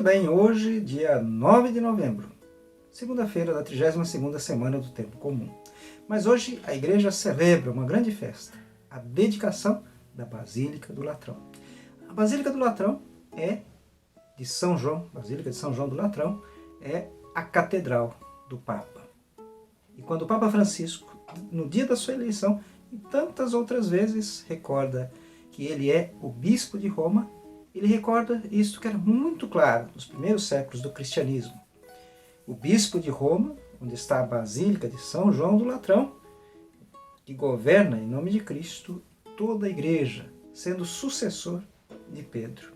Muito bem, hoje, dia 9 de novembro, segunda-feira da 32ª semana do Tempo Comum. Mas hoje a igreja celebra uma grande festa, a dedicação da Basílica do Latrão. A Basílica do Latrão é de São João, Basílica de São João do Latrão, é a catedral do Papa. E quando o Papa Francisco, no dia da sua eleição, e tantas outras vezes, recorda que ele é o bispo de Roma, ele recorda isto que era muito claro nos primeiros séculos do cristianismo. O bispo de Roma, onde está a Basílica de São João do Latrão, que governa em nome de Cristo toda a igreja, sendo sucessor de Pedro.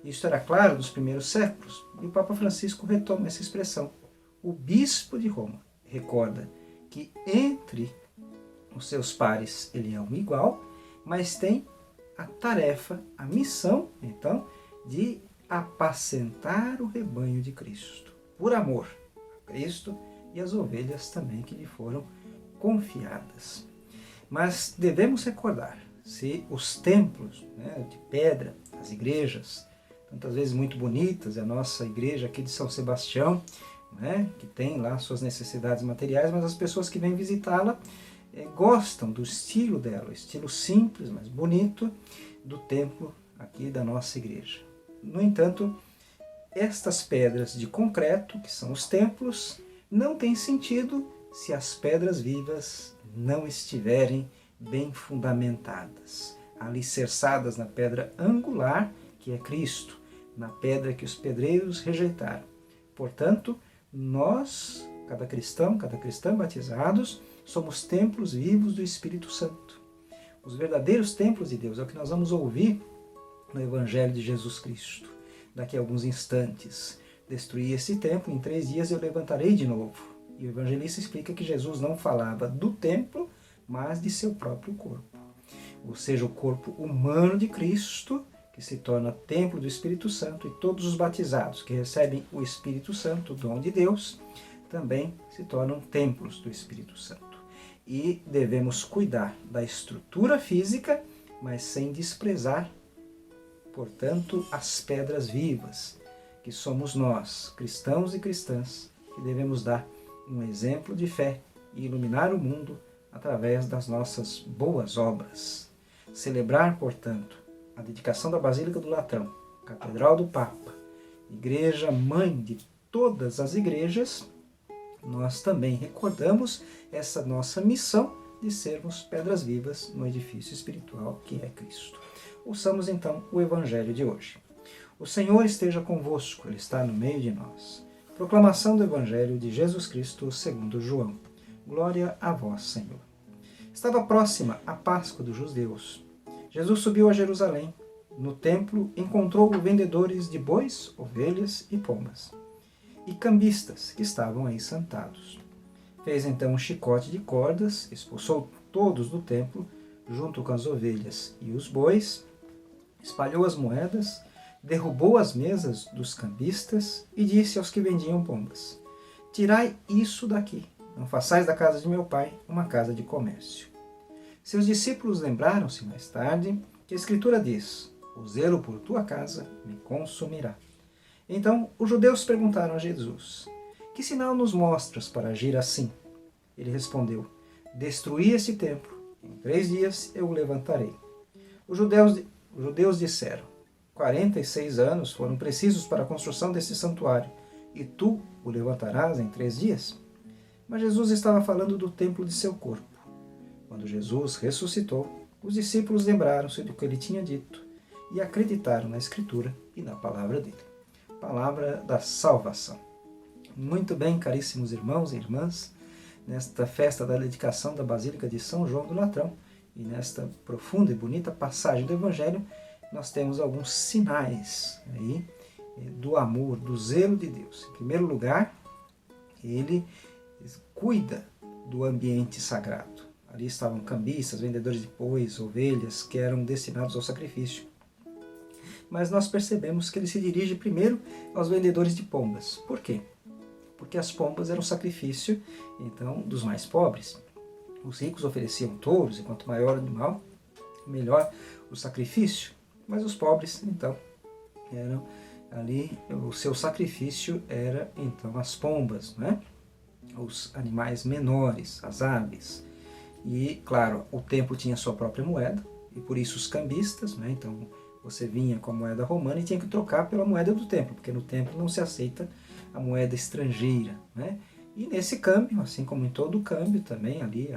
Isto era claro nos primeiros séculos, e o Papa Francisco retoma essa expressão. O bispo de Roma recorda que entre os seus pares ele é um igual, mas tem a tarefa, a missão, então, de apacentar o rebanho de Cristo, por amor a Cristo e as ovelhas também que lhe foram confiadas. Mas devemos recordar, se os templos de pedra, as igrejas, tantas vezes muito bonitas, a nossa igreja aqui de São Sebastião, que tem lá suas necessidades materiais, mas as pessoas que vêm visitá-la gostam do estilo dela, o estilo simples, mas bonito do templo aqui da nossa igreja. No entanto, estas pedras de concreto, que são os templos, não têm sentido se as pedras vivas não estiverem bem fundamentadas, alicerçadas na pedra angular, que é Cristo, na pedra que os pedreiros rejeitaram. Portanto, nós, cada cristã batizados, somos templos vivos do Espírito Santo. Os verdadeiros templos de Deus é o que nós vamos ouvir no Evangelho de Jesus Cristo. Daqui a alguns instantes, destruí esse templo, em 3 dias eu levantarei de novo. E o evangelista explica que Jesus não falava do templo, mas de seu próprio corpo. Ou seja, o corpo humano de Cristo, que se torna templo do Espírito Santo, e todos os batizados que recebem o Espírito Santo, o dom de Deus, também se tornam templos do Espírito Santo. E devemos cuidar da estrutura física, mas sem desprezar, portanto, as pedras vivas, que somos nós, cristãos e cristãs, que devemos dar um exemplo de fé e iluminar o mundo através das nossas boas obras. Celebrar, portanto, a dedicação da Basílica do Latrão, Catedral do Papa, Igreja Mãe de todas as igrejas, nós também recordamos essa nossa missão de sermos pedras vivas no edifício espiritual que é Cristo. Ouçamos então o Evangelho de hoje. O Senhor esteja convosco, Ele está no meio de nós. Proclamação do Evangelho de Jesus Cristo segundo João. Glória a vós, Senhor. Estava próxima a Páscoa dos judeus. Jesus subiu a Jerusalém. No templo encontrou vendedores de bois, ovelhas e pombas, e cambistas que estavam aí sentados. Fez então um chicote de cordas, expulsou todos do templo, junto com as ovelhas e os bois, espalhou as moedas, derrubou as mesas dos cambistas e disse aos que vendiam pombas: tirai isso daqui, não façais da casa de meu pai uma casa de comércio. Seus discípulos lembraram-se mais tarde que a Escritura diz: o zelo por tua casa me consumirá. Então os judeus perguntaram a Jesus: que sinal nos mostras para agir assim? Ele respondeu: destruí este templo, em 3 dias eu o levantarei. Os judeus disseram: 46 anos foram precisos para a construção desse santuário, e tu o levantarás em 3 dias? Mas Jesus estava falando do templo de seu corpo. Quando Jesus ressuscitou, os discípulos lembraram-se do que ele tinha dito e acreditaram na Escritura e na palavra dele. Palavra da salvação. Muito bem, caríssimos irmãos e irmãs, nesta festa da dedicação da Basílica de São João do Latrão e nesta profunda e bonita passagem do Evangelho, nós temos alguns sinais aí do amor, do zelo de Deus. Em primeiro lugar, ele cuida do ambiente sagrado. Ali estavam cambistas, vendedores de bois, ovelhas, que eram destinados ao sacrifício. Mas nós percebemos que ele se dirige primeiro aos vendedores de pombas. Por quê? Porque as pombas eram sacrifício, então, dos mais pobres. Os ricos ofereciam touros, e quanto maior o animal, melhor o sacrifício. Mas os pobres, então, eram ali o seu sacrifício era então as pombas, né? Os animais menores, as aves. E, claro, o templo tinha sua própria moeda, e por isso os cambistas, né? Então você vinha com a moeda romana e tinha que trocar pela moeda do templo, porque no templo não se aceita a moeda estrangeira, né? E nesse câmbio, assim como em todo câmbio também ali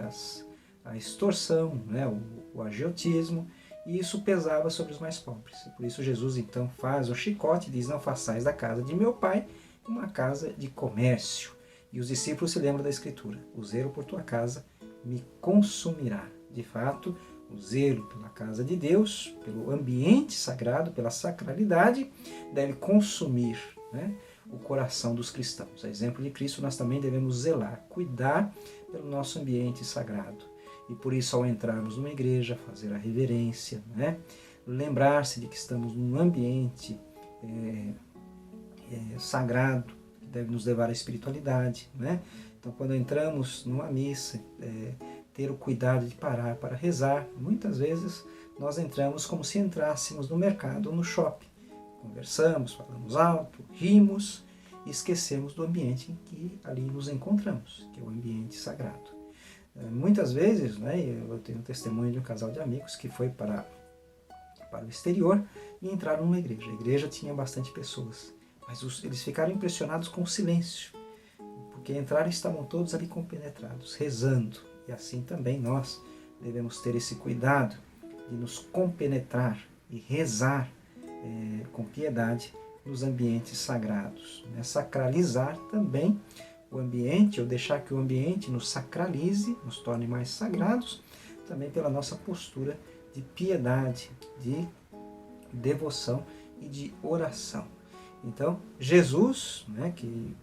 a extorsão, né? o agiotismo, e isso pesava sobre os mais pobres. E por isso Jesus então faz o chicote e diz: não façais da casa de meu pai uma casa de comércio. E os discípulos se lembram da escritura: o zelo por tua casa me consumirá. De fato, o zelo pela casa de Deus, pelo ambiente sagrado, pela sacralidade, deve consumir, né, o coração dos cristãos. A exemplo de Cristo, nós também devemos zelar, cuidar pelo nosso ambiente sagrado. E por isso, ao entrarmos numa igreja, fazer a reverência, né, lembrar-se de que estamos num ambiente sagrado, que deve nos levar à espiritualidade, né? Então, quando entramos numa missa, ter o cuidado de parar para rezar. Muitas vezes nós entramos como se entrássemos no mercado ou no shopping. Conversamos, falamos alto, rimos e esquecemos do ambiente em que ali nos encontramos, que é o ambiente sagrado. Muitas vezes, né, eu tenho um testemunho de um casal de amigos que foi para o exterior e entraram numa igreja. A igreja tinha bastante pessoas, mas eles ficaram impressionados com o silêncio, porque entraram e estavam todos ali compenetrados, rezando. E assim também nós devemos ter esse cuidado de nos compenetrar e rezar com piedade nos ambientes sagrados. Né? Sacralizar também o ambiente, ou deixar que o ambiente nos sacralize, nos torne mais sagrados, também pela nossa postura de piedade, de devoção e de oração. Então, Jesus, né, que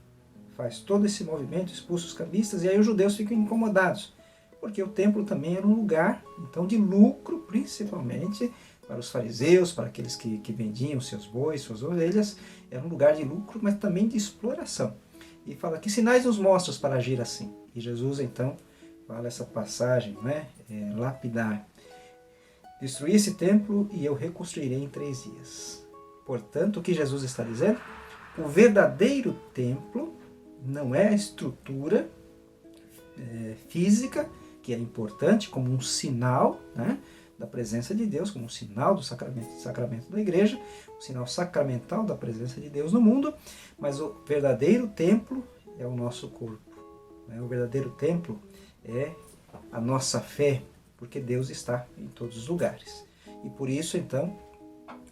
faz todo esse movimento, expulsa os cambistas, e aí os judeus ficam incomodados, porque o templo também era um lugar então de lucro, principalmente para os fariseus, para aqueles que vendiam seus bois, suas ovelhas, era um lugar de lucro, mas também de exploração. E fala: que sinais nos mostras para agir assim? E Jesus então fala essa passagem, né, lapidar: destruí esse templo e eu reconstruirei em 3 dias. Portanto, o que Jesus está dizendo? O verdadeiro templo não é a estrutura física, que é importante como um sinal, né, da presença de Deus, como um sinal do sacramento da igreja, um sinal sacramental da presença de Deus no mundo, mas o verdadeiro templo é o nosso corpo. Né? O verdadeiro templo é a nossa fé, porque Deus está em todos os lugares. E por isso, então,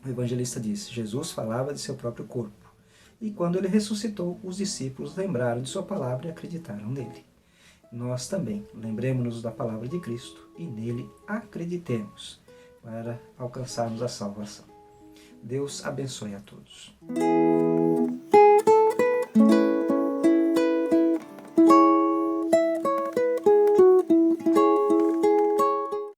o evangelista disse: Jesus falava de seu próprio corpo. E quando ele ressuscitou, os discípulos lembraram de sua palavra e acreditaram nele. Nós também lembremos-nos da palavra de Cristo e nele acreditemos para alcançarmos a salvação. Deus abençoe a todos.